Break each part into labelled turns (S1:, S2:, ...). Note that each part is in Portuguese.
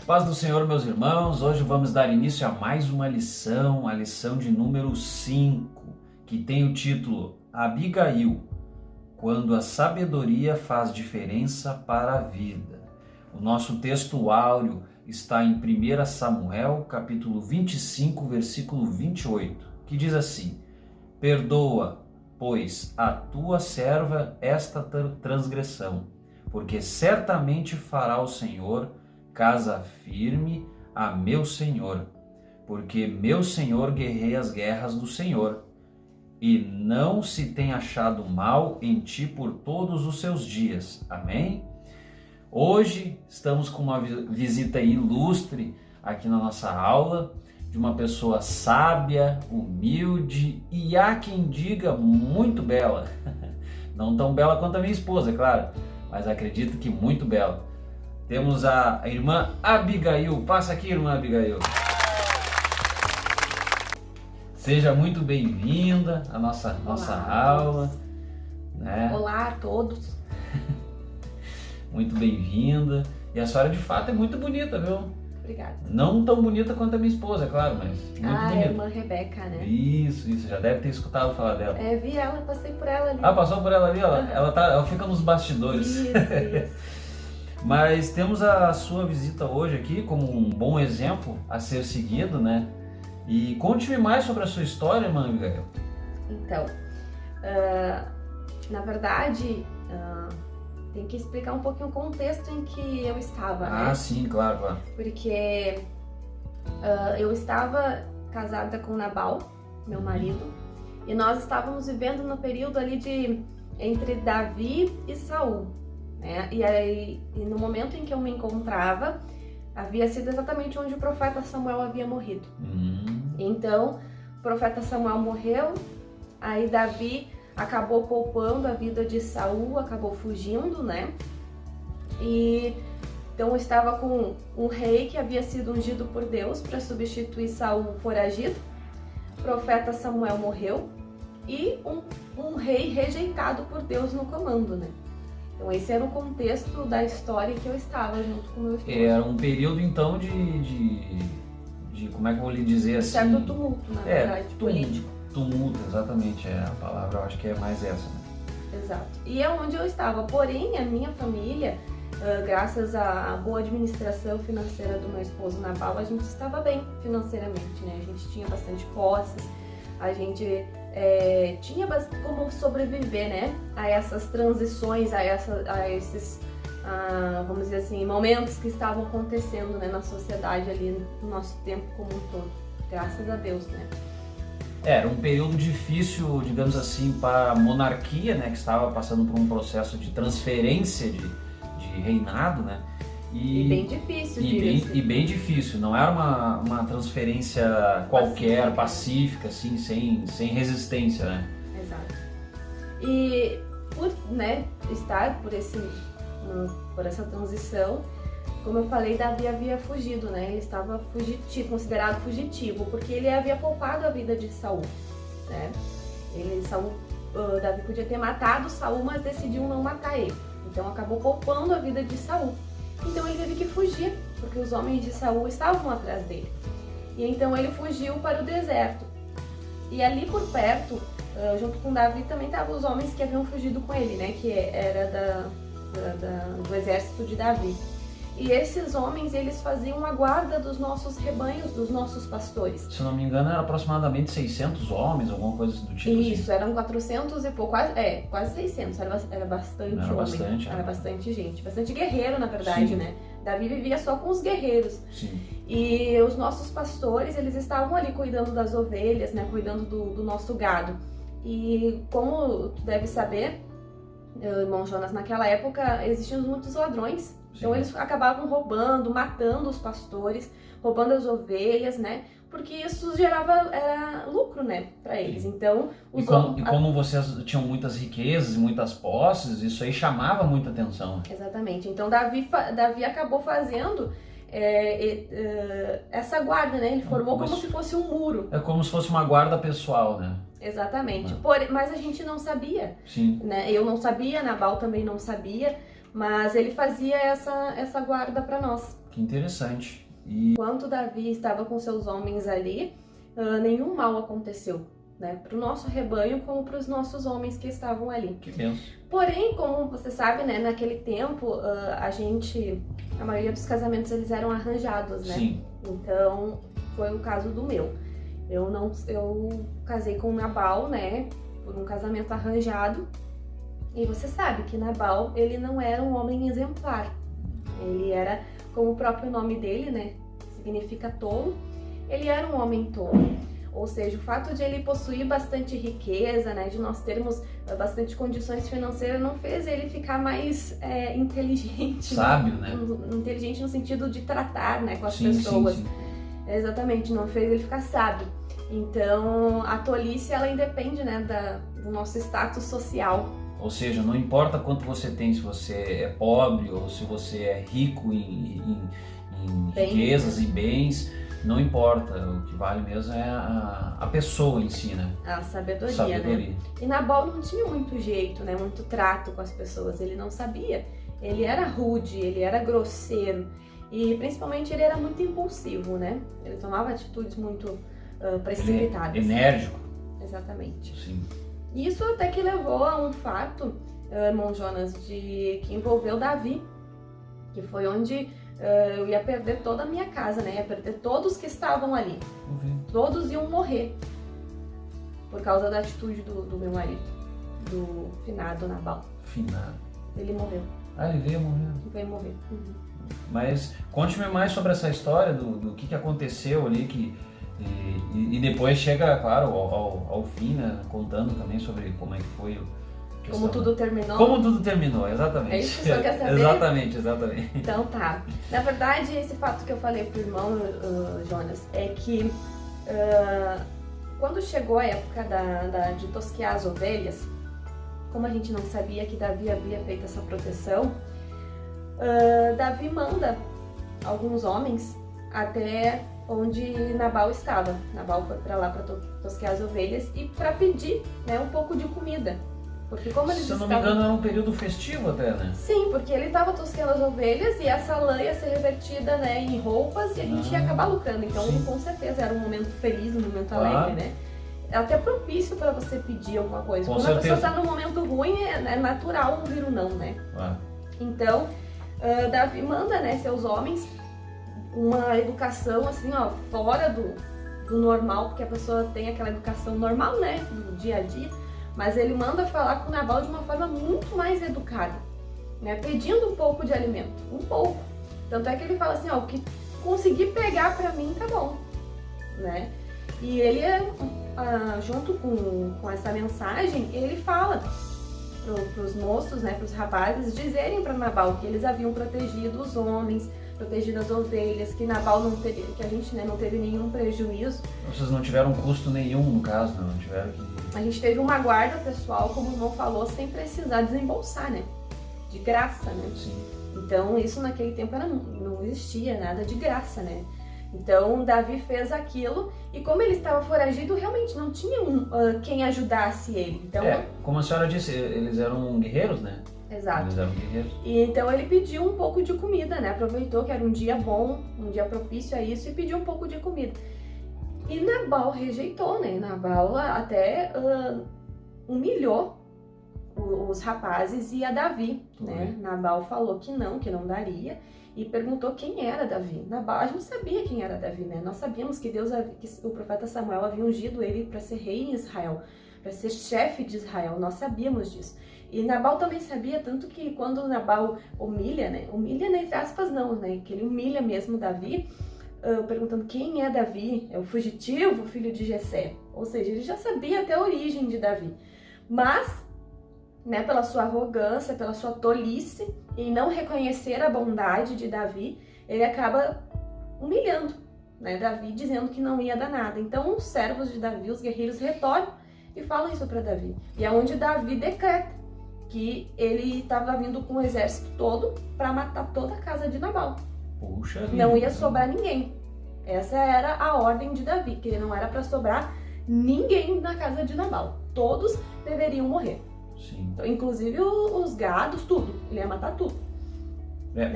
S1: Paz do Senhor, meus irmãos. Hoje vamos dar início a mais uma lição, a lição de número 5, que tem o título Abigail, quando a sabedoria faz diferença para a vida. O nosso texto áureo está em 1 Samuel, capítulo 25, versículo 28, que diz assim: Perdoa, pois, a tua serva esta transgressão, porque certamente fará o Senhor casa firme a meu Senhor, porque meu Senhor guerreia as guerras do Senhor, e não se tem achado mal em ti por todos os seus dias. Amém? Hoje estamos com uma visita ilustre aqui na nossa aula, de uma pessoa sábia, humilde e há quem diga muito bela. Não tão bela quanto a minha esposa, é claro, mas acredito que muito bela. Temos a irmã Abigail. Passa aqui, irmã Abigail. Seja muito bem-vinda à nossa aula. Né?
S2: Olá a todos.
S1: Muito bem-vinda. E a senhora de fato é muito bonita, viu?
S2: Obrigada.
S1: Não tão bonita quanto a minha esposa, é claro, mas muito bonita.
S2: É a irmã Rebeca, né?
S1: Isso. Já deve ter escutado falar dela.
S2: Vi ela, passei por ela ali.
S1: Ah, passou por ela ali? Ela fica nos bastidores.
S2: Isso.
S1: Mas temos a sua visita hoje aqui como um bom exemplo a ser seguido, né? E conte-me mais sobre a sua história, irmã Abigail.
S2: Então, na verdade, tem que explicar um pouquinho o contexto em que eu estava, né?
S1: Ah, sim, claro.
S2: Porque eu estava casada com Nabal, meu marido, e nós estávamos vivendo no período ali entre Davi e Saul. E no momento em que eu me encontrava, havia sido exatamente onde o profeta Samuel havia morrido. Então, o profeta Samuel morreu, aí Davi acabou poupando a vida de Saul, acabou fugindo, né? E então eu estava com um rei que havia sido ungido por Deus para substituir Saul foragido. O profeta Samuel morreu e um rei rejeitado por Deus no comando, né? Então esse era o contexto da história que eu estava junto com o meu esposo.
S1: Era um período então de como é que eu vou lhe dizer assim?
S2: Certo tumulto, na verdade, político.
S1: Tumulto, exatamente, é a palavra, eu acho que é mais essa, né?
S2: Exato. E é onde eu estava, porém a minha família, graças à boa administração financeira do meu esposo Nabal, a gente estava bem financeiramente, né? A gente tinha bastante posses, a gente tinha como sobreviver, né, a essas transições, a esses, vamos dizer assim, momentos que estavam acontecendo, né, na sociedade ali, no nosso tempo como um todo, graças a Deus, né.
S1: Era um período difícil, digamos assim, para a monarquia, né, que estava passando por um processo de transferência de reinado, né.
S2: E bem difícil,
S1: e bem difícil, não era uma transferência qualquer, pacífica, assim, sem resistência, né?
S2: Exato. E por estar por essa transição, como eu falei, Davi havia fugido, né? Ele estava considerado fugitivo, porque ele havia poupado a vida de Saul, né? Davi podia ter matado Saul, mas decidiu não matar ele. Então acabou poupando a vida de Saul. Então ele teve que fugir, porque os homens de Saul estavam atrás dele. E então ele fugiu para o deserto. E ali por perto, junto com Davi, também estavam os homens que haviam fugido com ele, né? Que era do exército de Davi. E esses homens, eles faziam a guarda dos nossos rebanhos, dos nossos pastores.
S1: Se não me engano, era aproximadamente 600 homens, alguma coisa do tipo.
S2: Isso,
S1: assim.
S2: Eram 400 e pouco, quase 600, era bastante homem, era bastante gente, bastante guerreiro, na verdade, sim, né? Davi vivia só com os guerreiros.
S1: Sim.
S2: E os nossos pastores, eles estavam ali cuidando das ovelhas, né? Cuidando do nosso gado. E como tu deve saber, irmão Jonas, naquela época existiam muitos ladrões. Então eles acabavam roubando, matando os pastores, roubando as ovelhas, né? Porque isso era lucro, né, para eles. Então,
S1: como vocês tinham muitas riquezas e muitas posses, isso aí chamava muita atenção.
S2: Exatamente. Então Davi acabou fazendo essa guarda, né? Ele formou como se fosse um muro.
S1: É como se fosse uma guarda pessoal, né?
S2: Exatamente. Mas a gente não sabia.
S1: Sim.
S2: Né? Eu não sabia, Nabal também não sabia, mas ele fazia essa guarda para nós.
S1: Que interessante. E
S2: enquanto Davi estava com seus homens ali, nenhum mal aconteceu, né? Para o nosso rebanho como para os nossos homens que estavam ali.
S1: que benção.
S2: Porém, como você sabe, né, naquele tempo, a maioria dos casamentos eles eram arranjados, né?
S1: Sim.
S2: Então, foi o caso do meu. Eu casei com Nabal, né, por um casamento arranjado. E você sabe que Nabal, ele não era um homem exemplar. Ele era, como o próprio nome dele, né, significa tolo, ele era um homem tolo. Ou seja, o fato de ele possuir bastante riqueza, né, de nós termos bastante condições financeiras, não fez ele ficar mais inteligente.
S1: Sábio, né?
S2: Inteligente no sentido de tratar, né, com as
S1: Sim,
S2: pessoas.
S1: sim.
S2: Exatamente, não fez ele ficar sábio. Então, a tolice, ela independe, né, do nosso status social.
S1: Ou seja, não importa quanto você tem, se você é pobre ou se você é rico em riquezas e bens, não importa. O que vale mesmo é a pessoa em si, né?
S2: A sabedoria, né? E Nabal não tinha muito jeito, né, muito trato com as pessoas, ele não sabia. Ele era rude, ele era grosseiro e principalmente ele era muito impulsivo, né? Ele tomava atitudes muito precipitadas.
S1: Enérgico.
S2: Exatamente.
S1: Sim.
S2: Isso até que levou a um fato, irmão Jonas, que envolveu Davi, que foi onde eu ia perder toda a minha casa, né? Ia perder todos que estavam ali. Todos iam morrer por causa da atitude do meu marido, do finado Nabal.
S1: Finado.
S2: Ele morreu.
S1: Ah, ele veio morrer.
S2: Ele veio morrer. Uhum.
S1: Mas conte-me mais sobre essa história do que aconteceu ali, e depois chega, claro, ao fim, né? Contando também sobre como é que foi
S2: como tudo terminou.
S1: Como tudo terminou, exatamente.
S2: É isso que você quer saber?
S1: Exatamente.
S2: Então tá. Na verdade, esse fato que eu falei pro irmão Jonas é que quando chegou a época de tosquear as ovelhas, como a gente não sabia que Davi havia feito essa proteção, Davi manda alguns homens até onde Nabal estava. Nabal foi para lá para tosquear as ovelhas e para pedir, né, um pouco de comida. Porque como eles
S1: Se eu não me engano, era um período festivo até, né?
S2: Sim, porque ele estava tosqueando as ovelhas e essa lã ia ser revertida, né, em roupas e a gente ia acabar lucrando. Então,
S1: sim,
S2: com certeza, era um momento feliz, um momento alegre, né? É até propício para você pedir alguma coisa.
S1: Com
S2: Quando
S1: certeza.
S2: a pessoa está num momento ruim, é natural ouvir o não, né? Então, Davi manda, né, seus homens uma educação, assim, ó, fora do normal, porque a pessoa tem aquela educação normal, né, do dia a dia. Mas ele manda falar com Nabal de uma forma muito mais educada, né? Pedindo um pouco de alimento, um pouco. Tanto é que ele fala assim, ó, o que conseguir pegar pra mim tá bom, né? E ele, junto com essa mensagem, ele fala pros moços, né, pros rapazes, dizerem pra Nabal que eles haviam protegido os homens, protegido as ovelhas, que Nabal não teve, que a gente, né, não teve nenhum prejuízo.
S1: Vocês não tiveram custo nenhum, no caso, né? Não tiveram que...
S2: A gente teve uma guarda pessoal, como o irmão falou, sem precisar desembolsar, né? De graça, né?
S1: Sim.
S2: Então, isso naquele tempo não existia nada de graça, né? Então, Davi fez aquilo e como ele estava foragido, realmente não tinha quem ajudasse ele. Então,
S1: como a senhora disse, eles eram guerreiros, né?
S2: Exato.
S1: Eles eram guerreiros.
S2: E então ele pediu um pouco de comida, né? Aproveitou que era um dia bom, um dia propício a isso e pediu um pouco de comida. E Nabal rejeitou, né? Nabal até humilhou os rapazes e a Davi, né? Nabal falou que não daria e perguntou quem era Davi. Nabal, a gente sabia quem era Davi, né? Nós sabíamos que o profeta Samuel havia ungido ele para ser rei em Israel, para ser chefe de Israel. Nós sabíamos disso. E Nabal também sabia, tanto que quando Nabal humilha, né? Humilha entre aspas não, né? Que ele humilha mesmo Davi, perguntando quem é Davi, é o fugitivo, filho de Jessé. Ou seja, ele já sabia até a origem de Davi. Mas, né, pela sua arrogância, pela sua tolice, em não reconhecer a bondade de Davi, ele acaba humilhando, né, Davi, dizendo que não ia dar nada. Então, os servos de Davi, os guerreiros, retornam e falam isso para Davi. E é onde Davi decreta que ele estava vindo com o exército todo para matar toda a casa de Nabal.
S1: Puxa vida.
S2: Não ia sobrar ninguém. Essa era a ordem de Davi, que não era para sobrar ninguém na casa de Nabal. Todos deveriam morrer.
S1: Sim.
S2: Então, inclusive os gados, tudo. Ele ia matar tudo.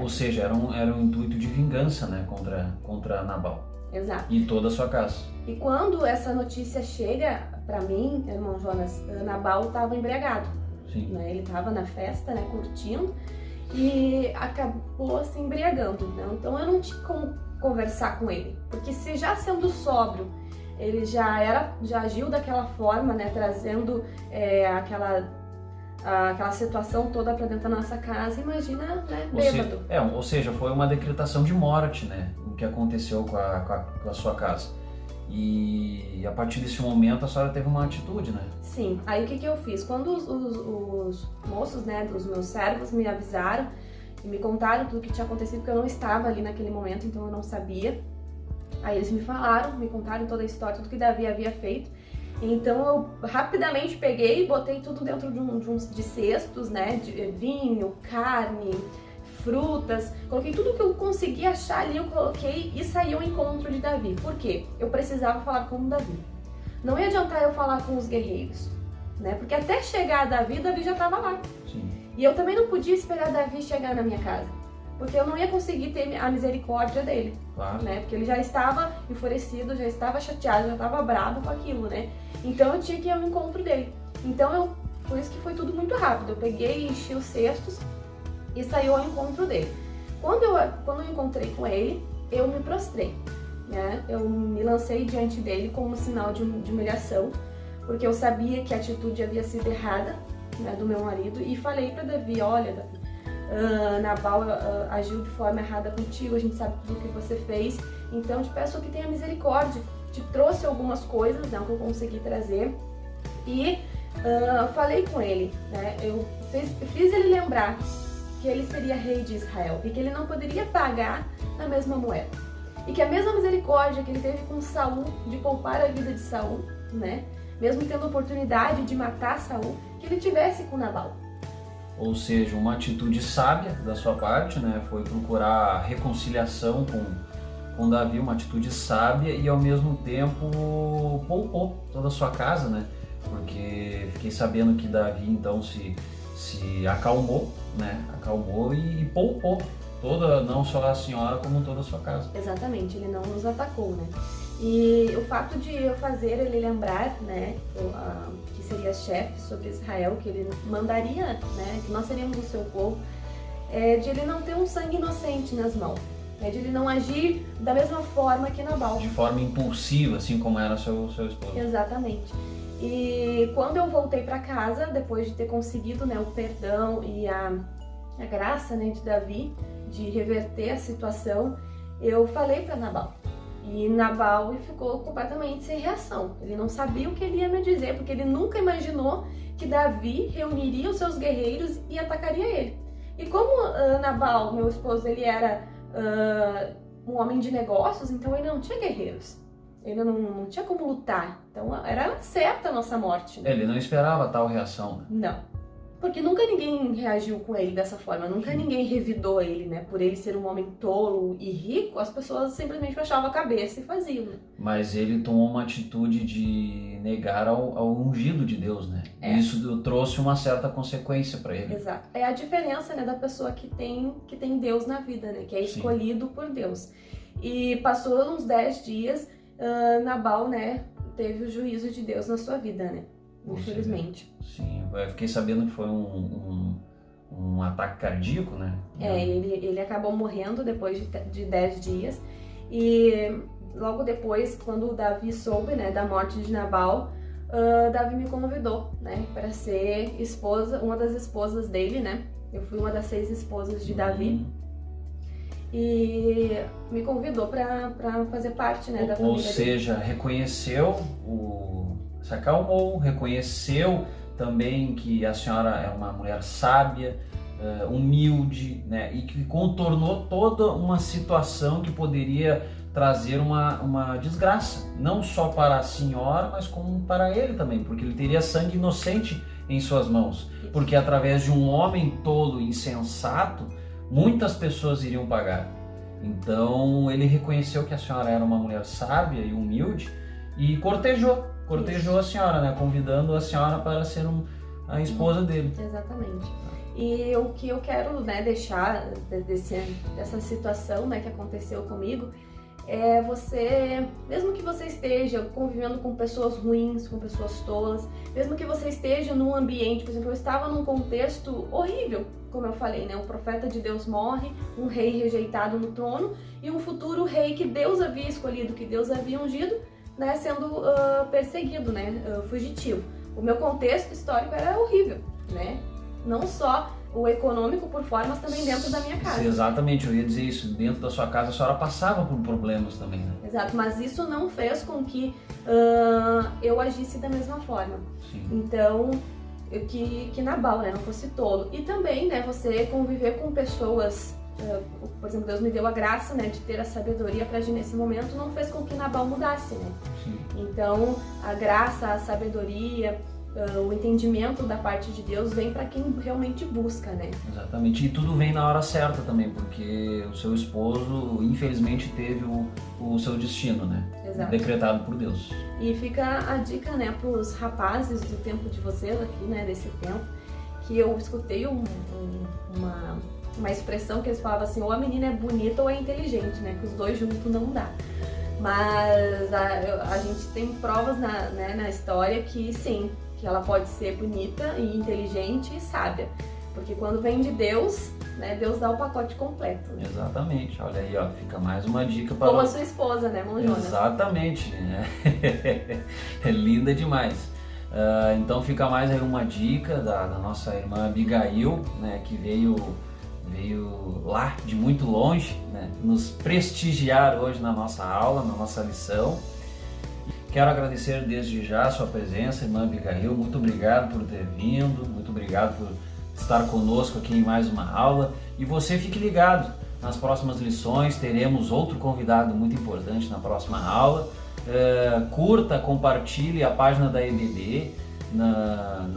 S1: Ou seja, era um intuito de vingança, né, contra Nabal.
S2: Exato.
S1: E toda a sua casa.
S2: E quando essa notícia chega para mim, irmão Jonas, Nabal estava embriagado.
S1: Sim.
S2: Né? Ele estava na festa, né, curtindo, e acabou se embriagando. Né? Então eu não tinha como conversar com ele, porque se já sendo sóbrio, ele já agiu daquela forma, né, trazendo aquela situação toda para dentro da nossa casa, imagina, né, bêbado.
S1: Ou seja, foi uma decretação de morte, né, o que aconteceu com a sua casa. E a partir desse momento a senhora teve uma atitude, né?
S2: Sim, aí o que eu fiz? Quando os moços, né, dos meus servos me avisaram e me contaram tudo o que tinha acontecido, porque eu não estava ali naquele momento, então eu não sabia. Aí eles me falaram, me contaram toda a história, tudo que Davi havia feito. Então eu rapidamente peguei e botei tudo dentro de cestos, né, de vinho, carne, frutas, coloquei tudo que eu consegui achar ali, eu coloquei e saí ao encontro de Davi. Por quê? Eu precisava falar com Davi. Não ia adiantar eu falar com os guerreiros, né, porque até chegar a Davi já estava lá.
S1: Sim.
S2: E eu também não podia esperar Davi chegar na minha casa, porque eu não ia conseguir ter a misericórdia dele,
S1: claro,
S2: né? Porque ele já estava enfurecido, já estava chateado, já estava bravo com aquilo, né? Então eu tinha que ir ao encontro dele. Então por isso que foi tudo muito rápido. Eu peguei, enchi os cestos e saí ao encontro dele. Quando eu encontrei com ele, eu me prostrei, né? Eu me lancei diante dele como um sinal de humilhação, porque eu sabia que a atitude havia sido errada, né, do meu marido, e falei para Davi: olha, Davi, Nabal agiu de forma errada contigo, a gente sabe tudo o que você fez, então te peço que tenha misericórdia. Te trouxe algumas coisas, né, que eu consegui trazer, e falei com ele, né, eu fiz ele lembrar que ele seria rei de Israel e que ele não poderia pagar a mesma moeda, e que a mesma misericórdia que ele teve com Saul de poupar a vida de Saul, né, mesmo tendo a oportunidade de matar Saul, que ele tivesse com Nabal.
S1: Ou seja, uma atitude sábia da sua parte, né? Foi procurar reconciliação com Davi, uma atitude sábia, e ao mesmo tempo poupou toda a sua casa, né? Porque fiquei sabendo que Davi então se acalmou, né? Acalmou e poupou toda, não só a senhora, como toda a sua casa.
S2: Exatamente, ele não nos atacou, né? E o fato de eu fazer ele lembrar, né, que seria chefe sobre Israel, que ele mandaria, né, que nós seríamos o seu povo, de ele não ter um sangue inocente nas mãos, né, de ele não agir da mesma forma que Nabal.
S1: De forma impulsiva, assim como era seu esposo.
S2: Exatamente. E quando eu voltei para casa, depois de ter conseguido, né, o perdão e a graça, né, de Davi, de reverter a situação, eu falei para Nabal. E Nabal ficou completamente sem reação. Ele não sabia o que ele ia me dizer, porque ele nunca imaginou que Davi reuniria os seus guerreiros e atacaria ele. E como Nabal, meu esposo, ele era um homem de negócios, então ele não tinha guerreiros. Ele não tinha como lutar. Então era certa a nossa morte. Né?
S1: Ele não esperava tal reação.
S2: Né? Não. Porque nunca ninguém reagiu com ele dessa forma, nunca ninguém revidou ele, né? Por ele ser um homem tolo e rico, as pessoas simplesmente baixavam a cabeça e faziam, né?
S1: Mas ele tomou uma atitude de negar ao ungido de Deus, né? E isso trouxe uma certa consequência para ele.
S2: Exato. É a diferença, né, da pessoa que tem Deus na vida, né? Que é escolhido por Deus. E passou uns 10 dias, Nabal, né, teve o juízo de Deus na sua vida, né? Infelizmente.
S1: Sim, eu fiquei sabendo que foi um ataque cardíaco, né?
S2: Ele acabou morrendo depois de 10 dias. E logo depois, quando o Davi soube, né, da morte de Nabal, Davi me convidou, né, para ser esposa, uma das esposas dele, né? Eu fui uma das 6 esposas de Davi. E me convidou para fazer parte, né, da família.
S1: Ou seja,
S2: dele.
S1: Reconheceu se acalmou, reconheceu também que a senhora é uma mulher sábia, humilde, né, e que contornou toda uma situação que poderia trazer uma desgraça, não só para a senhora, mas como para ele também, porque ele teria sangue inocente em suas mãos, porque através de um homem tolo e insensato, muitas pessoas iriam pagar. Então ele reconheceu que a senhora era uma mulher sábia e humilde e cortejou a senhora, né? Convidando a senhora para ser a esposa dele.
S2: Exatamente. E o que eu quero, né, deixar dessa situação, né, que aconteceu comigo, é você, mesmo que você esteja convivendo com pessoas ruins, com pessoas tolas, mesmo que você esteja num ambiente, por exemplo, eu estava num contexto horrível, como eu falei, né, o profeta de Deus morre, um rei rejeitado no trono e um futuro rei que Deus havia escolhido, que Deus havia ungido, né, sendo perseguido, né, fugitivo. O meu contexto histórico era horrível, né, não só o econômico por fora, mas também dentro da minha casa.
S1: Exatamente, eu ia dizer isso, dentro da sua casa a senhora passava por problemas também, né?
S2: Exato, mas isso não fez com que eu agisse da mesma forma.
S1: Sim.
S2: Então, que Nabal, né, não fosse tolo. E também, né, você conviver com pessoas, por exemplo, Deus me deu a graça, né, de ter a sabedoria para agir nesse momento, não fez com que Nabal mudasse, né?
S1: Sim.
S2: Então, a graça, a sabedoria, o entendimento da parte de Deus vem para quem realmente busca, né?
S1: Exatamente, e tudo vem na hora certa também, porque o seu esposo, infelizmente, teve o seu destino, né?
S2: Exato.
S1: Decretado por Deus.
S2: E fica a dica, né, para os rapazes do tempo de vocês aqui, né, desse tempo, que eu escutei uma expressão que eles falavam assim, ou a menina é bonita ou é inteligente, né, que os dois juntos não dá. Mas a gente tem provas na história que sim, que ela pode ser bonita e inteligente e sábia. Porque quando vem de Deus, né, Deus dá o pacote completo. Né?
S1: Exatamente, olha aí, ó, fica mais uma dica para...
S2: Como a sua esposa, né, irmão Jonas?
S1: Exatamente, né? É linda demais. Então fica mais aí uma dica da nossa irmã Abigail, né, que veio lá de muito longe, né, nos prestigiar hoje na nossa aula, na nossa lição. Quero agradecer desde já a sua presença, irmã Abigail, muito obrigado por ter vindo, muito obrigado por estar conosco aqui em mais uma aula. E você fique ligado, nas próximas lições teremos outro convidado muito importante na próxima aula. Curta, compartilhe a página da EBD,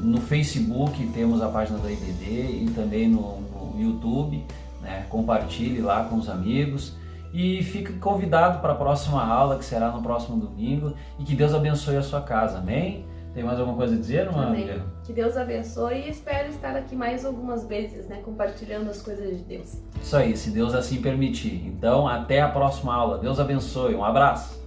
S1: no Facebook temos a página da EBD e também no YouTube, né? Compartilhe lá com os amigos. E fique convidado para a próxima aula, que será no próximo domingo, e que Deus abençoe a sua casa, amém? Tem mais alguma coisa a dizer, irmã?
S2: Amém. Que Deus abençoe e espero estar aqui mais algumas vezes, né, compartilhando as coisas de Deus.
S1: Isso aí, se Deus assim permitir. Então, até a próxima aula. Deus abençoe, um abraço!